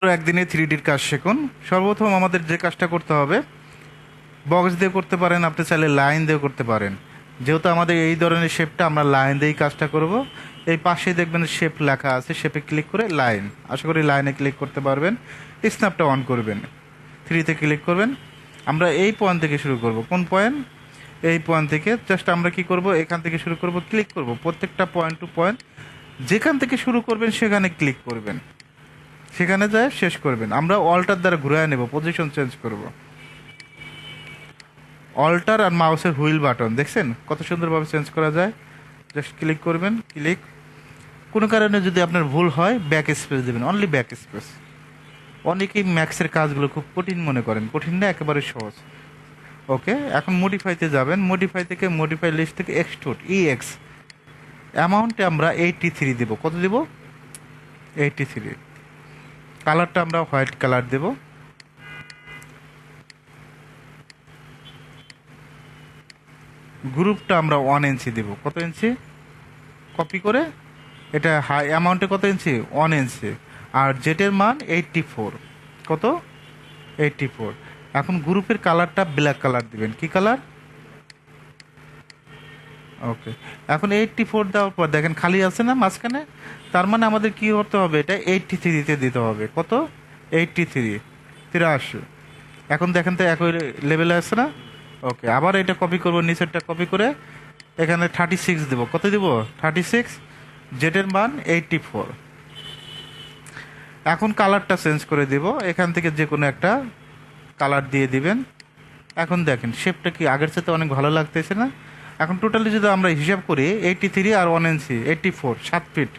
একদিনে 3Dর কাজ শিখুন। সর্বপ্রথম আমাদের যে কাজটা করতে হবে, বক্স দিয়ে করতে পারেন, আপনি চাইলে লাইন দিয়েও করতে পারেন। যেহেতু আমাদের এই ধরনের শেপটা, আমরা লাইন দিয়েই কাজটা করব। এই পাশেই দেখবেন শেপ লেখা আছে, শেপে ক্লিক করে লাইন, আশা করি লাইনে ক্লিক করতে পারবেন। স্ন্যাপটা অন করবেন, 3তে ক্লিক করবেন। আমরা এই পয়েন্ট থেকে শুরু করব। কোন পয়েন্ট? এই পয়েন্ট থেকে জাস্ট আমরা কি করব, এখান থেকে শুরু করব, ক্লিক করব প্রত্যেকটা পয়েন্ট টু পয়েন্ট। যেখান থেকে শুরু করবেন সেখানে ক্লিক করবেন, সেখানে যায় শেষ করবেন। আমরা অল্টার দ্বারা ঘুরে নেব, পজিশন চেঞ্জ করব। অল্টার আর মাউসের হুইল বাটন দেখছেন কত সুন্দরভাবে চেঞ্জ করা যায়। জাস্ট ক্লিক করবেন, ক্লিক। কোনো কারণে যদি আপনার ভুল হয়, ব্যাক স্পেস দেবেন, অনলি ব্যাক স্পেস। অনেকেই ম্যাক্সের কাজগুলো খুব কঠিন মনে করেন, কঠিন না, একেবারে সহজ। ওকে, এখন মডিফাইতে যাবেন, মডিফাই থেকে মডিফাই লিস্ট থেকে এক্সট্রুড EX অ্যামাউন্টে আমরা 83 দেব। কত দেব? 83। কালারটা আমরা হোয়াইট কালার দেব। গ্রুপটা আমরা 1 ইঞ্চি দেব। কত ইঞ্চি? কপি করে এটা হাই অ্যামাউন্টে কত ইঞ্চি? 1 ইঞ্চি। আর জেটের মান 84। কত? 84। এখন গ্রুপের কালারটা ব্ল্যাক কালার দিবেন। কি কালার? ওকে। এখন 84 দেওয়ার পর দেখেন খালি আছে না মাঝখানে? তার মানে আমাদের কি করতে হবে? এটা 83-তে দিতে হবে। কত? 83, 83। এখন দেখেন তো একই লেভেলে আছে না? ওকে, আবার এটা কপি করব, নিচেরটা কপি করে এখানে 36 দেব। কত দেব? 36। জেটের মান 84। এখন কালারটা চেঞ্জ করে দেব, এখান থেকে যে কোনো একটা কালার দিয়ে দিবেন। এখন দেখেন শেপটা কি আগের সাথে অনেক ভালো লাগতেছে না? এখন টোটালি যদি আমরা হিসাব করি, 83 আর 1 ইঞ্চি 84, 7 ফিট।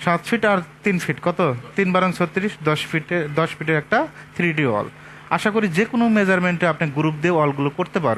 7 ফিট আর 3 ফিট, কত? 3 বারং 36, 10 ফিটের একটা 3D ওয়াল। আশা করি যে কোনো মেজারমেন্টে আপনি গ্রুপ দিয়ে ওয়ালগুলো করতে পারবেন।